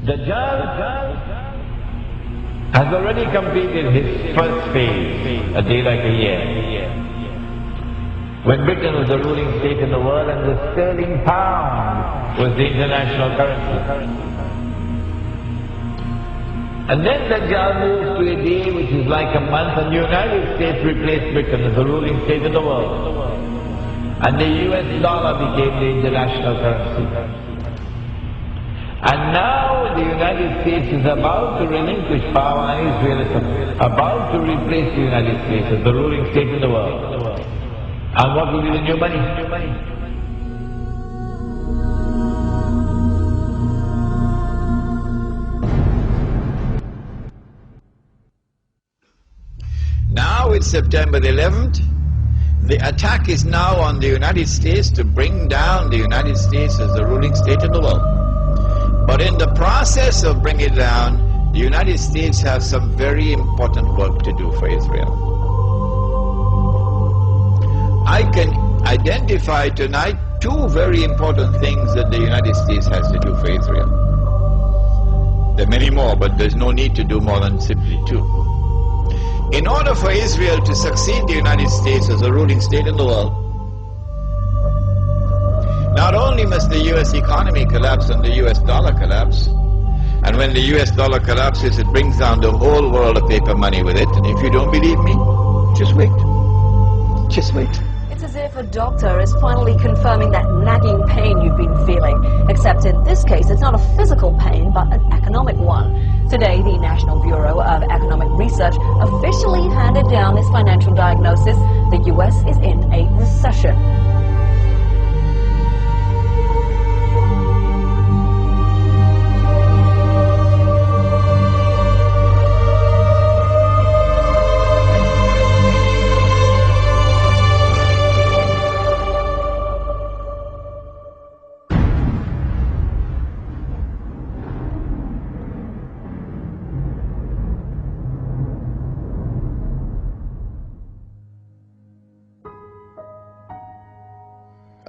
Dajjal has already completed his first phase, a day like a year. When Britain was the ruling state in the world and the sterling pound was the international currency. And then Dajjal moves to a day which is like a month, and the United States replaced Britain as the ruling state in the world. And the US dollar became the international currency. And now the United States is about to relinquish power, and Israel is about to replace the United States as the ruling state in the world. And what will be the new money? Now it's September the 11th. The attack is now on the United States to bring down the United States as the ruling state in the world. But in the process of bringing it down, the United States has some very important work to do for Israel. I can identify tonight two very important things that the United States has to do for Israel. There are many more, but there's no need to do more than simply two. In order for Israel to succeed the United States as a ruling state in the world, not only must the US economy collapse and the US dollar collapse, and when the US dollar collapses, it brings down the whole world of paper money with it. And if you don't believe me, just wait. Just wait. It's as if a doctor is finally confirming that nagging pain you've been feeling. Except in this case, it's not a physical pain, but an economic one. Today, the National Bureau of Economic Research officially handed down its financial diagnosis. The US is in a recession.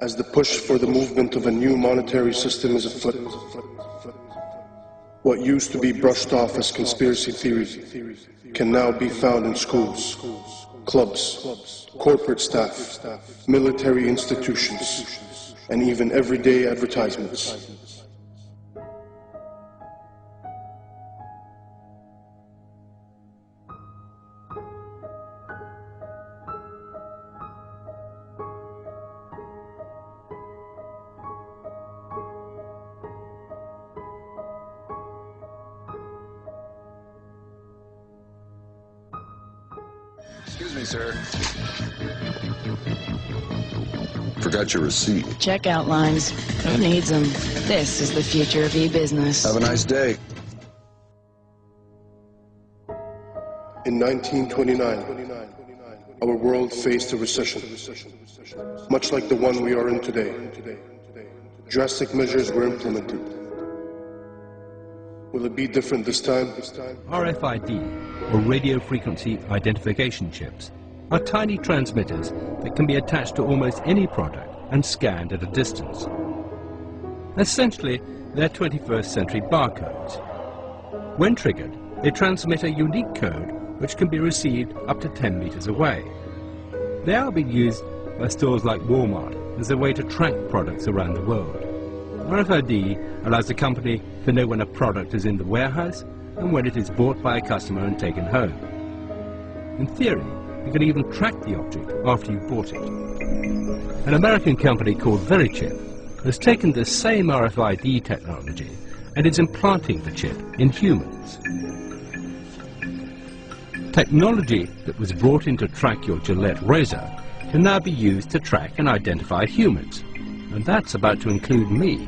As the push for the movement of a new monetary system is afoot, what used to be brushed off as conspiracy theory can now be found in schools, clubs, corporate staff, military institutions, and even everyday advertisements. Excuse me, sir. Forgot your receipt. Checkout lines. Who needs them? This is the future of e-business. Have a nice day. In 1929, our world faced a recession, much like the one we are in today. Drastic measures were implemented. Will it be different this time? RFID, or radio frequency identification chips, are tiny transmitters that can be attached to almost any product and scanned at a distance. Essentially, they're 21st century barcodes. When triggered, they transmit a unique code which can be received up to 10 meters away. They are being used by stores like Walmart as a way to track products around the world. RFID allows the company to know when a product is in the warehouse and when it is bought by a customer and taken home. In theory, you can even track the object after you've bought it. An American company called Verichip has taken the same RFID technology and is implanting the chip in humans. Technology that was brought in to track your Gillette razor can now be used to track and identify humans. And that's about to include me.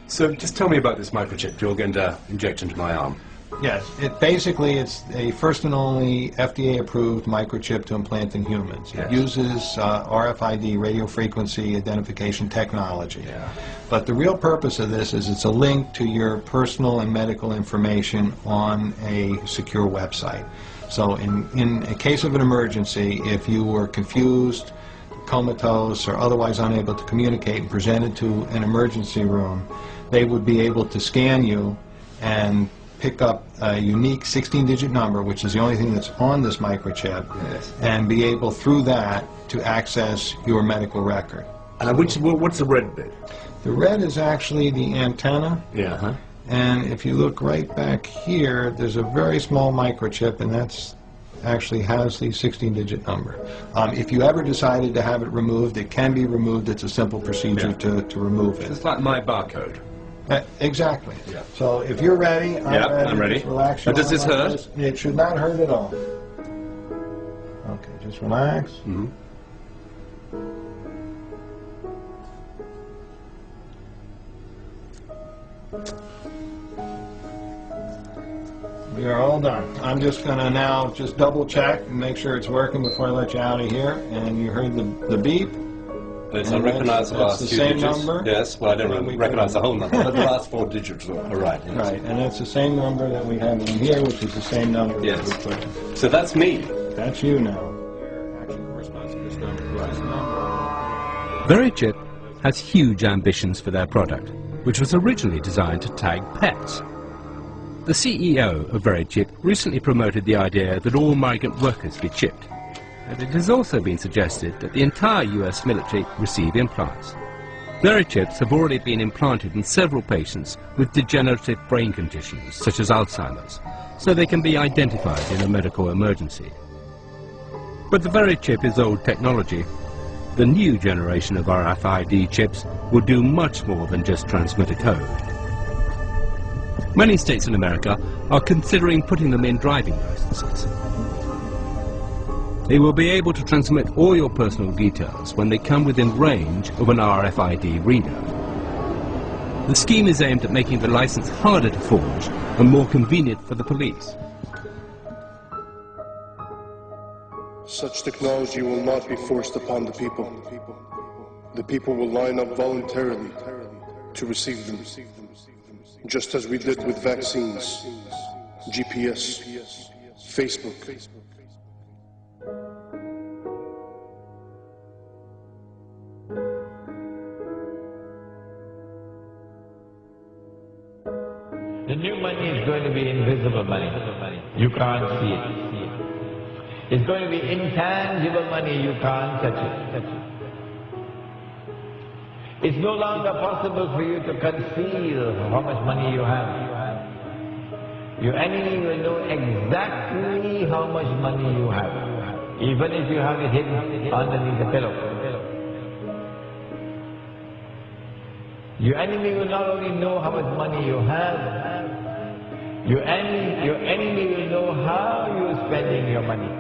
So just tell me about this microchip you're going to inject into my arm. Yes, it's a first and only FDA-approved microchip to implant in humans. Yes. It uses RFID, radio frequency identification technology. Yeah. But the real purpose of this is it's a link to your personal and medical information on a secure website. So in a case of an emergency, if you were confused, comatose, or otherwise unable to communicate and presented to an emergency room, they would be able to scan you and pick up a unique 16-digit number, which is the only thing that's on this microchip, and be able through that to access your medical record. What's the red bit? The red is actually the antenna. Yeah. And if you look right back here, there's a very small microchip, and that's actually has the 16-digit number. If you ever decided to have it removed, it can be removed. It's a simple procedure to remove it. It's like my barcode. Exactly. Yeah. So if you're ready, I'm ready. Just relax. Does this hurt? It should not hurt at all. Okay, just relax. Mm-hmm. We are all done. I'm just going to now just double check and make sure it's working before I let you out of here. And you heard the beep. It's unrecognized that's the same digits. Number. Yes, well, I don't recognize the whole number, but the last 4 digits are right. Yes. Right, and it's the same number that we have in here, which is the same number Yes. that we put in. So that's me. That's you now. Actually corresponds to this number. VeriChip has huge ambitions for their product, which was originally designed to tag pets. The CEO of VeriChip recently promoted the idea that all migrant workers be chipped, and it has also been suggested that the entire US military receive implants. VeriChips have already been implanted in several patients with degenerative brain conditions such as Alzheimer's, so they can be identified in a medical emergency. But the VeriChip is old technology. The new generation of RFID chips will do much more than just transmit a code. Many states in America are considering putting them in driving licenses. They will be able to transmit all your personal details when they come within range of an RFID reader. The scheme is aimed at making the license harder to forge and more convenient for the police. Such technology will not be forced upon the people. The people will line up voluntarily to receive them, just as we did with vaccines, GPS, Facebook. The new money is going to be invisible money. You can't see it. It's going to be intangible money. You can't touch it. It's no longer possible for you to conceal how much money you have. Your enemy will know exactly how much money you have, even if you have it hidden underneath the pillow. Your enemy will not only know how much money you have, your enemy will know how you're spending your money.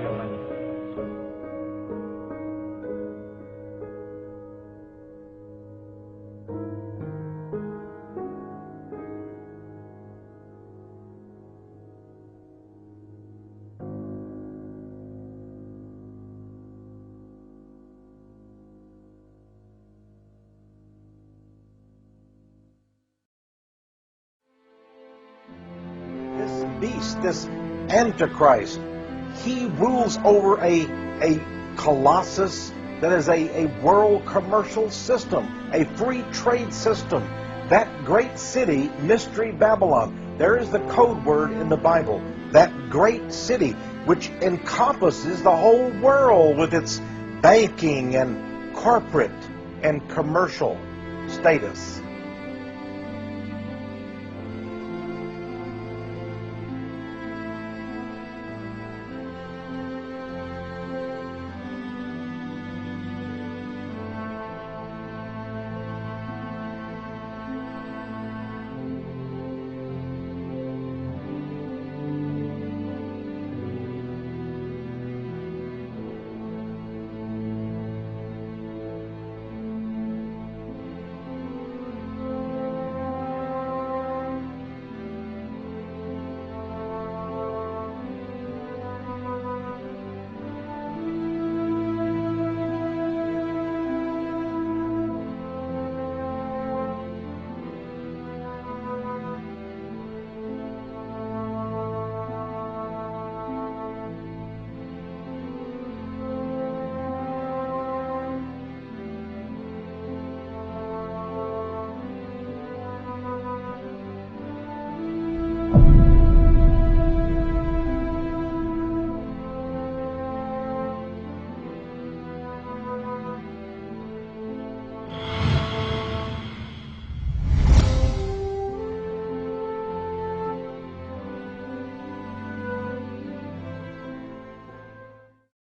Beast, this Antichrist, he rules over a colossus that is a world commercial system, a free trade system. That great city, Mystery Babylon, there is the code word in the Bible. That great city, which encompasses the whole world with its banking and corporate and commercial status.